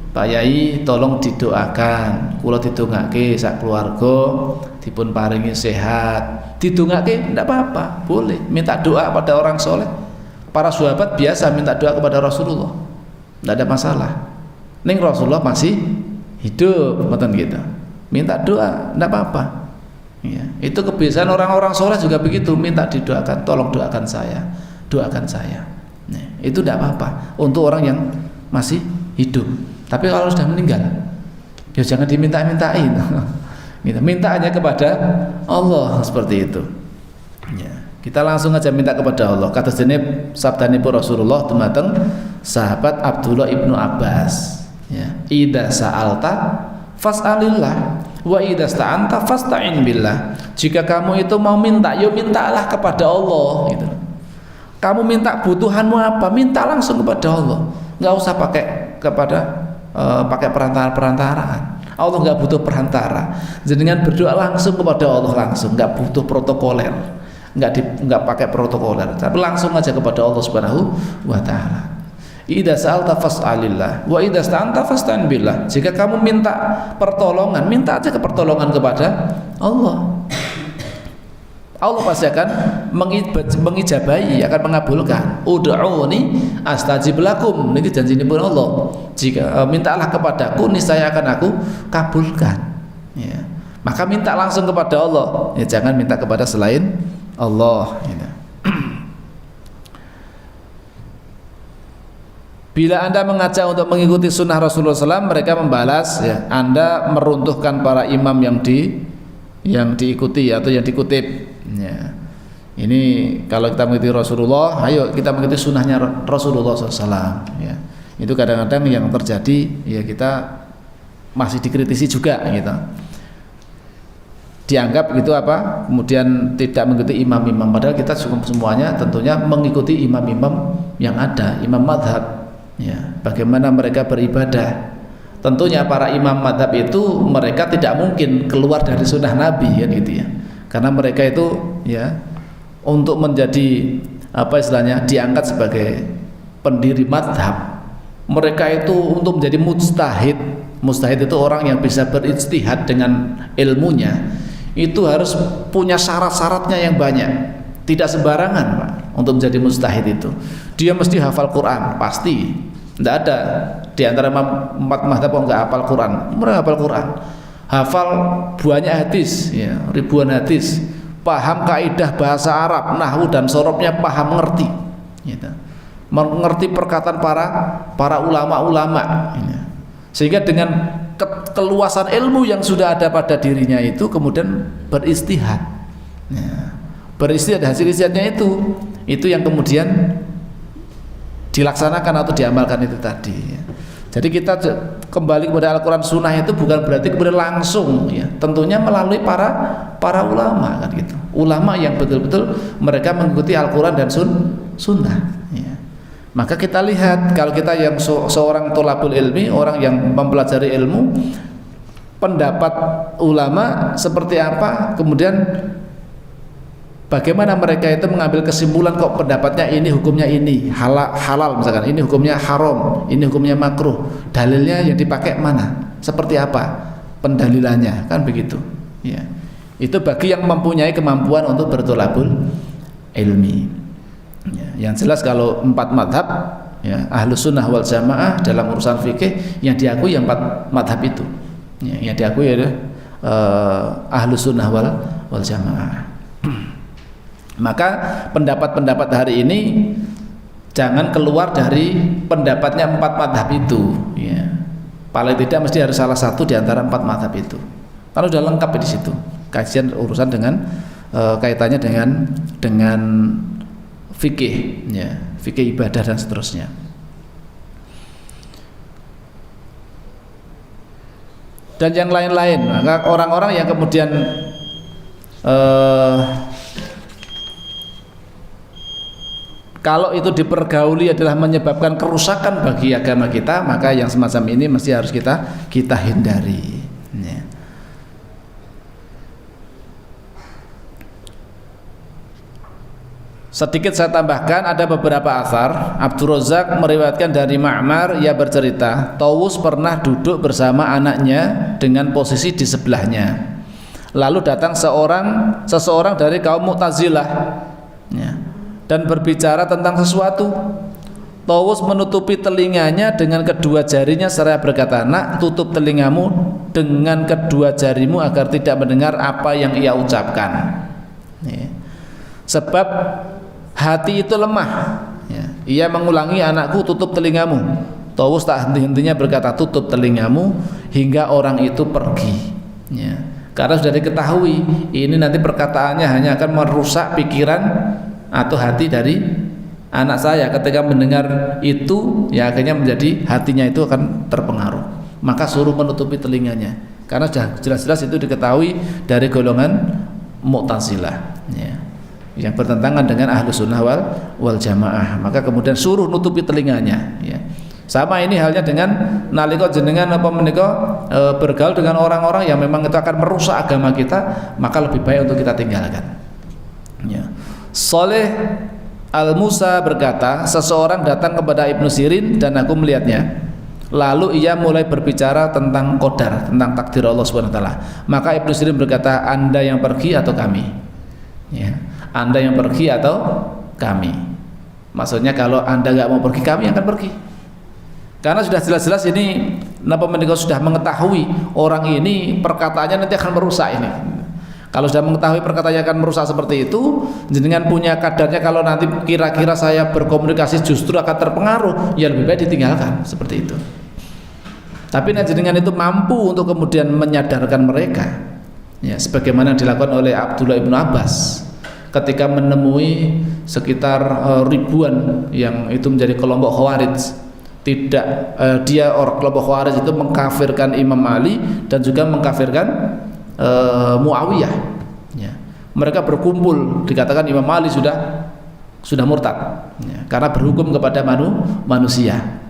Pak Yai tolong didoakan, kula didongake sak keluarga dipun paringi sehat. Didongake ndak apa-apa, boleh. Minta doa pada orang soleh. Para sahabat biasa minta doa kepada Rasulullah, ndak ada masalah. Ning Rasulullah masih hidup, ngoten gitu. Minta doa ndak apa-apa. Ya, itu kebiasaan orang-orang soleh juga begitu, minta didoakan, tolong doakan saya, doakan saya. Nah, itu ndak apa-apa untuk orang yang masih hidup. Tapi kalau sudah meninggal, ya jangan diminta-mintain. Gitu. Minta hanya kepada Allah seperti itu. Ya, kita langsung aja minta kepada Allah. Kata jenib sabdanipun Rasulullah dumateng sahabat Abdullah ibnu Abbas. Ya, idza sa'alta fas'alillah wa idza sta'anta fasta'in billah. Jika kamu itu mau minta, ya mintalah kepada Allah. Gitu. Kamu minta butuhanmu apa? Minta langsung kepada Allah. Nggak usah pakai pakai perantara-perantaraan. Allah nggak butuh perantara. Jenengan berdoa langsung kepada Allah langsung, nggak butuh protokoler, nggak pakai protokoler, tapi langsung aja kepada Allah Subhanahu wa Ta'ala. Idza sa'alta fas'alillah wa idza sta'anta fasta'in billah. Jika kamu minta pertolongan, minta aja pertolongan kepada Allah. Allah pasti akan mengijabahi, akan mengabulkan. Ud'uni astajib lakum. Niki janjinipun Allah. Jika mintalah kepadaku, niscaya akan aku kabulkan. Ya. Maka minta langsung kepada Allah. Ya, jangan minta kepada selain Allah. Ya. Bila Anda mengajak untuk mengikuti sunnah Rasulullah SAW, mereka membalas, ya, Anda meruntuhkan para imam yang diikuti atau yang dikutip. Ya. Ini kalau kita mengikuti Rasulullah, ayo kita mengikuti sunnahnya Rasulullah SAW. Ya. Itu kadang-kadang yang terjadi, ya kita masih dikritisi juga, gitu. Dianggap gitu apa? Kemudian tidak mengikuti imam-imam. Padahal kita semuanya tentunya mengikuti imam-imam yang ada, imam madhab. Ya. Bagaimana mereka beribadah? Tentunya para imam madhab itu mereka tidak mungkin keluar dari sunnah Nabi, kan gitu ya. Karena mereka itu ya untuk menjadi apa istilahnya diangkat sebagai pendiri madhab, mereka itu untuk menjadi mujtahid. Mujtahid itu orang yang bisa berijtihad dengan ilmunya, itu harus punya syarat-syaratnya yang banyak. Tidak sembarangan, Pak, untuk menjadi mujtahid itu. Dia mesti hafal Quran, pasti. Tidak ada di antara umat madhab yang nggak hafal Quran. Mereka hafal Quran, hafal banyak hadis, ya, ribuan hadis, paham kaidah bahasa Arab, nahwu dan sorobnya paham, ngerti, gitu. Mengerti perkataan para ulama-ulama, sehingga dengan keluasan ilmu yang sudah ada pada dirinya itu kemudian beristihad, ya. Beristihad, hasil istihadnya itu yang kemudian dilaksanakan atau diamalkan itu tadi, ya. Jadi kita kembali kepada Al-Quran Sunnah itu bukan berarti kemudian langsung, ya, tentunya melalui para ulama, kan gitu. Ulama yang betul-betul mereka mengikuti Al-Quran dan Sunnah, ya. Maka kita lihat kalau kita yang seorang tholabul ilmi, orang yang mempelajari ilmu, pendapat ulama seperti apa, kemudian bagaimana mereka itu mengambil kesimpulan, kok pendapatnya ini, hukumnya ini halal misalkan, ini hukumnya haram, ini hukumnya makruh, dalilnya yang dipakai mana, seperti apa pendalilannya, kan begitu, ya. Itu bagi yang mempunyai kemampuan untuk bertholabul ilmi, ya. Yang jelas kalau 4 madhab, ya, Ahlus Sunnah wal Jamaah dalam urusan fikih yang diakui 4 madhab itu, ya, yang diakui adalah Ahlus Sunnah wal Jamaah. Maka pendapat-pendapat hari ini jangan keluar dari pendapatnya 4 madhab itu, ya. Paling tidak mesti harus salah satu di antara 4 madhab itu. Kalau sudah lengkap di situ kajian urusan dengan kaitannya dengan fikih, ya, fikih ibadah dan seterusnya. Dan yang lain-lain. Maka orang-orang yang kemudian kalau itu dipergauli adalah menyebabkan kerusakan bagi agama kita, maka yang semacam ini mesti harus kita hindari, ya. Sedikit saya tambahkan, ada beberapa athar. Abdul Razak meriwayatkan dari Ma'mar, ia bercerita Tawus pernah duduk bersama anaknya dengan posisi di sebelahnya. Lalu datang seseorang dari kaum Mu'tazilah, ya, dan berbicara tentang sesuatu. Tawus menutupi telinganya dengan kedua jarinya seraya berkata, "Nak, tutup telingamu dengan kedua jarimu agar tidak mendengar apa yang ia ucapkan." Ya. Sebab hati itu lemah. Ya. Ia mengulangi, "Anakku, tutup telingamu." Tawus tak henti-hentinya berkata, "Tutup telingamu," hingga orang itu pergi. Ya. Karena sudah diketahui ini nanti perkataannya hanya akan merusak pikiran atau hati dari anak saya. Ketika mendengar itu, ya akhirnya menjadi hatinya itu akan terpengaruh. Maka suruh menutupi telinganya. Karena sudah jelas-jelas itu diketahui dari golongan Mu'tazilah, ya, yang bertentangan dengan Ahlus Sunnah wal Jamaah. Maka kemudian suruh nutupi telinganya, ya. Sama ini halnya dengan nalika jenengan bergaul dengan orang-orang yang memang itu akan merusak agama kita, maka lebih baik untuk kita tinggalkan. Ya. Saleh Al-Musa berkata, seseorang datang kepada Ibnu Sirin dan aku melihatnya. Lalu ia mulai berbicara tentang qadar, tentang takdir Allah Subhanahu wa taala. Maka Ibnu Sirin berkata, "Anda yang pergi atau kami?" Ya, Anda yang pergi atau kami? Maksudnya kalau Anda nggak mau pergi, kami akan pergi. Karena sudah jelas-jelas ini napa menika sudah mengetahui orang ini perkataannya nanti akan merusak ini. Kalau sudah mengetahui perkataannya akan merusak seperti itu, jenengan punya kadarnya kalau nanti kira-kira saya berkomunikasi justru akan terpengaruh, ya lebih baik ditinggalkan seperti itu. Tapi jenengan itu mampu untuk kemudian menyadarkan mereka, ya, sebagaimana dilakukan oleh Abdullah ibnu Abbas ketika menemui sekitar ribuan yang itu menjadi kelompok Khawarij. Kelompok Khawarij itu mengkafirkan Imam Ali dan juga mengkafirkan Muawiyah, ya. Mereka berkumpul, dikatakan Imam Ali sudah murtad, ya, karena berhukum kepada manusia.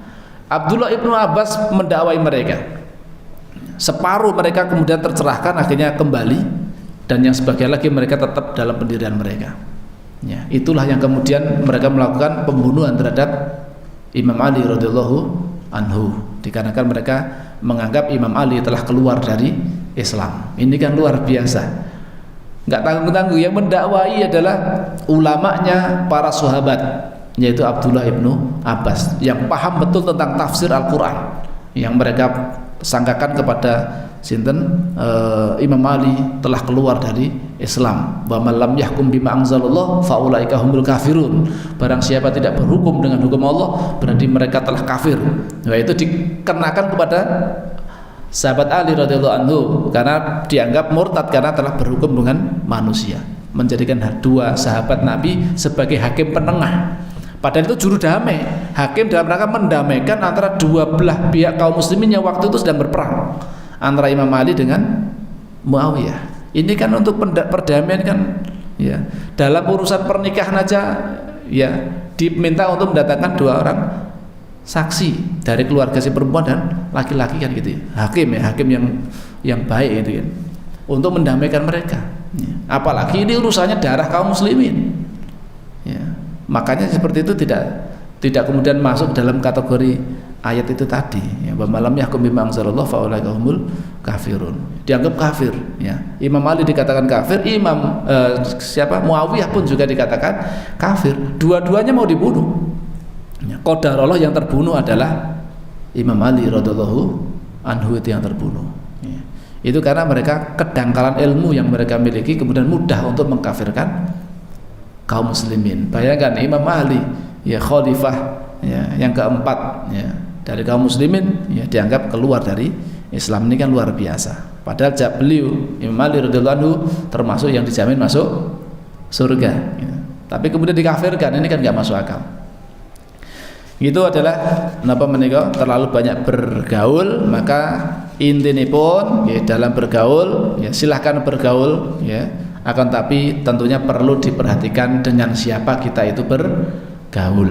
Abdullah ibnu Abbas mendakwai mereka, separuh mereka kemudian tercerahkan, akhirnya kembali, dan yang sebagian lagi mereka tetap dalam pendirian mereka, ya. Itulah yang kemudian mereka melakukan pembunuhan terhadap Imam Ali radhiyallahu anhu, dikarenakan mereka menganggap Imam Ali telah keluar dari Islam. Ini kan luar biasa, nggak tanggung-tanggung. Yang mendakwai adalah ulamanya para sahabat, yaitu Abdullah ibnu Abbas, yang paham betul tentang tafsir Al-Quran, yang mereka sangkakan kepada Imam Ali telah keluar dari Islam. Wa man lam yahkum bima anzalallah fa ulaika humul kafirun. Barang siapa tidak berhukum dengan hukum Allah, berarti mereka telah kafir. Nah, itu dikenakan kepada sahabat Ali radhiyallahu anhu karena dianggap murtad karena telah berhukum dengan manusia, menjadikan dua sahabat Nabi sebagai hakim penengah. Padahal itu juru damai, hakim dalam rangka mendamaikan antara dua belah pihak kaum muslimin yang waktu itu sedang berperang antara Imam Ali dengan Muawiyah. Ini kan untuk perdamaian kan, ya. Dalam urusan pernikahan aja, ya, diminta untuk mendatangkan dua orang saksi dari keluarga si perempuan dan laki-laki kan gitu, ya. Hakim yang baik itu kan, untuk mendamaikan mereka, ya. Apalagi ini urusannya darah kaum muslimin, ya. Makanya seperti itu tidak kemudian masuk dalam kategori ayat itu tadi, ya, wa malam yahkum bima anzalallah fa ulaika humul kafirun, dianggap kafir, ya. Imam Ali dikatakan kafir, Muawiyah pun juga dikatakan kafir, dua-duanya mau dibunuh, ya. Qadar Allah yang terbunuh adalah Imam Ali radhiyallahu anhu, itu yang terbunuh, ya. Itu karena mereka kedangkalan ilmu yang mereka miliki kemudian mudah untuk mengkafirkan kaum muslimin. Bayangkan Imam Ali, ya, khalifah, ya, yang keempat, ya, dari kaum muslimin, ya, dianggap keluar dari Islam. Ini kan luar biasa. Padahal beliau Imam Ali radhiyallahu anhu termasuk yang dijamin masuk surga, ya. Tapi kemudian dikafirkan, ini kan nggak masuk akal. Itu adalah kenapa menikah terlalu banyak bergaul. Maka intinya pun, ya, dalam bergaul, ya, silahkan bergaul, ya, akan tapi tentunya perlu diperhatikan dengan siapa kita itu bergaul.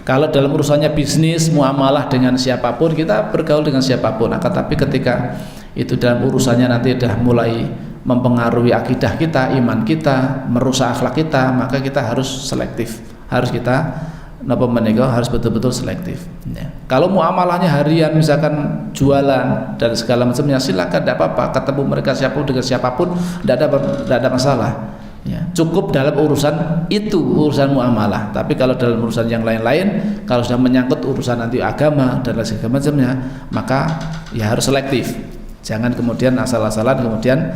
Kalau dalam urusannya bisnis, muamalah dengan siapapun, kita bergaul dengan siapapun. Akan tapi ketika itu dalam urusannya nanti sudah mulai mempengaruhi akidah kita, iman kita, merusak akhlak kita, maka kita harus selektif. Harus kita harus betul-betul selektif. Ya. Kalau muamalahnya harian, misalkan jualan dan segala macamnya, silakan, tidak apa-apa. Ketemu mereka dengan siapapun, tidak ada masalah. Ya. Cukup dalam urusan itu, urusan muamalah. Tapi kalau dalam urusan yang lain-lain, kalau sudah menyangkut urusan nanti agama dan segala macamnya, maka ya harus selektif. Jangan kemudian asal-asalan kemudian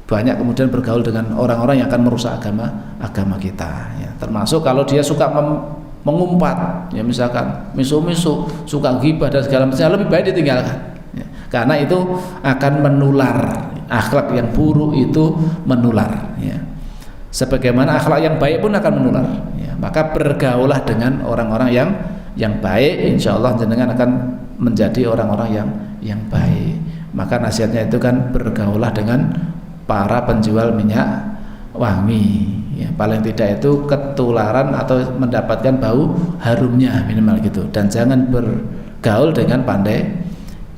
banyak kemudian bergaul dengan orang-orang yang akan merusak agama kita. Ya. Termasuk kalau dia suka mengumpat, ya misalkan miso-miso, suka ghibah dan segala macam, lebih baik ditinggalkan. Ya. Karena itu akan menular. Akhlak yang buruk itu menular. Ya. Sebagaimana akhlak yang baik pun akan menular. Ya. Maka bergaulah dengan orang-orang yang baik, insya Allah jenengan akan menjadi orang-orang yang baik. Maka nasihatnya itu kan bergaulah dengan para penjual minyak wangi, ya, paling tidak itu ketularan atau mendapatkan bau harumnya minimal gitu. Dan jangan bergaul dengan pandai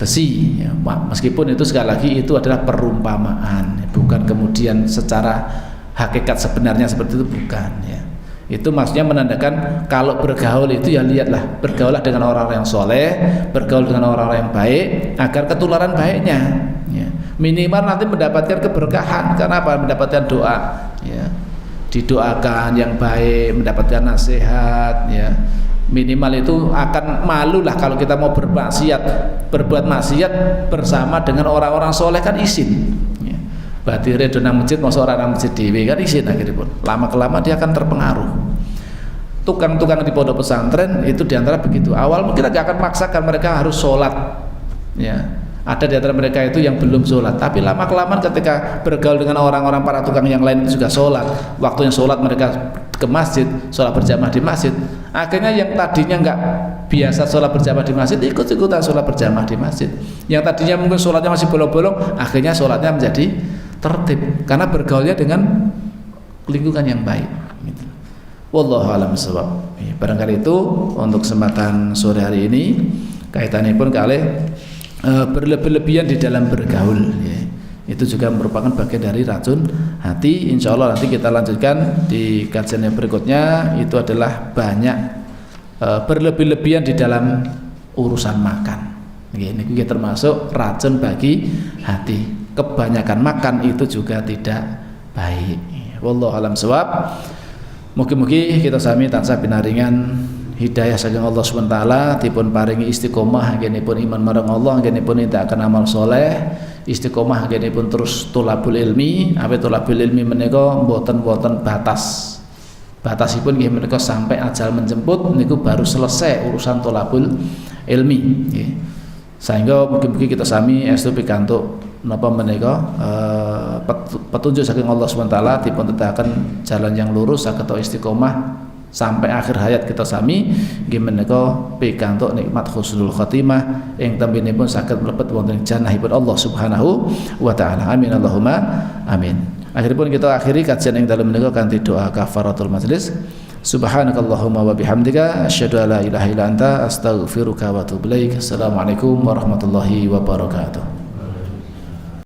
besi, ya, meskipun itu sekali lagi itu adalah perumpamaan, bukan kemudian secara hakikat sebenarnya seperti itu, bukan, ya. Itu maksudnya menandakan kalau bergaul itu ya lihatlah, bergaulah dengan orang-orang yang soleh, bergaul dengan orang-orang yang baik agar ketularan baiknya, ya. Minimal nanti mendapatkan keberkahan karena apa? Mendapatkan doa, ya. Didoakan yang baik, mendapatkan nasihat, ya. Minimal itu akan malu lah kalau kita mau berbuat maksiat bersama dengan orang-orang soleh, kan izin, ya. Berarti redo nang masjid masa orang masjid dewe kan izin, akhirnya pun lama kelama dia akan terpengaruh. Tukang-tukang di pondok pesantren itu diantara begitu, awal mungkin agak akan maksakan mereka harus sholat, ya. Ada di antara mereka itu yang belum sholat, tapi lama kelamaan ketika bergaul dengan orang-orang para tukang yang lain juga sholat, waktunya sholat mereka ke masjid, sholat berjamaah di masjid, akhirnya yang tadinya nggak biasa sholat berjamaah di masjid ikut-ikutan sholat berjamaah di masjid. Yang tadinya mungkin sholatnya masih bolong-bolong, akhirnya sholatnya menjadi tertib karena bergaulnya dengan lingkungan yang baik. Wallahu a'lam bishawab. Barangkali itu untuk kesempatan sore hari ini, kaitannya pun kali berlebihan di dalam bergaul, ya. Itu juga merupakan bagian dari racun hati. Insya Allah nanti kita lanjutkan di kajian yang berikutnya. Itu adalah banyak berlebih-lebihan di dalam urusan makan. Ini juga termasuk racun bagi hati. Kebanyakan makan itu juga tidak baik. Wallahu a'lam bishawab. Mugi-mugi kita sami tansah pinaringan hidayah saking Allah SWT, dipun paringi istiqomah anggenipun iman marang Allah, anggenipun nindakaken amal soleh, istiqomah anggenipun terus tholabul ilmi. Awit tholabul ilmi menika mboten batas. Batasipun nggih menika sampai ajal menjemput niku baru selesai urusan tholabul ilmi, nggih. Sehingga mungkin kita sami estu pikantuk napa menika petunjuk saking Allah SWT, dipun tedahaken jalan yang lurus saged istiqomah sampai akhir hayat kita sami nggih menika pikantuk nikmat husnul khotimah ing tembinipun saged mlebet wonten jannahipun Allah Subhanahu wa taala. Amin Allahumma amin. Akhiripun kita akhiri kajian ing dalem menika kanthi doa kafaratul majlis. Subhanakallahumma wa bihamdika asyhadu an la ilaha illa anta astaghfiruka wa atubu ilaik. Assalamualaikum warahmatullahi wabarakatuh.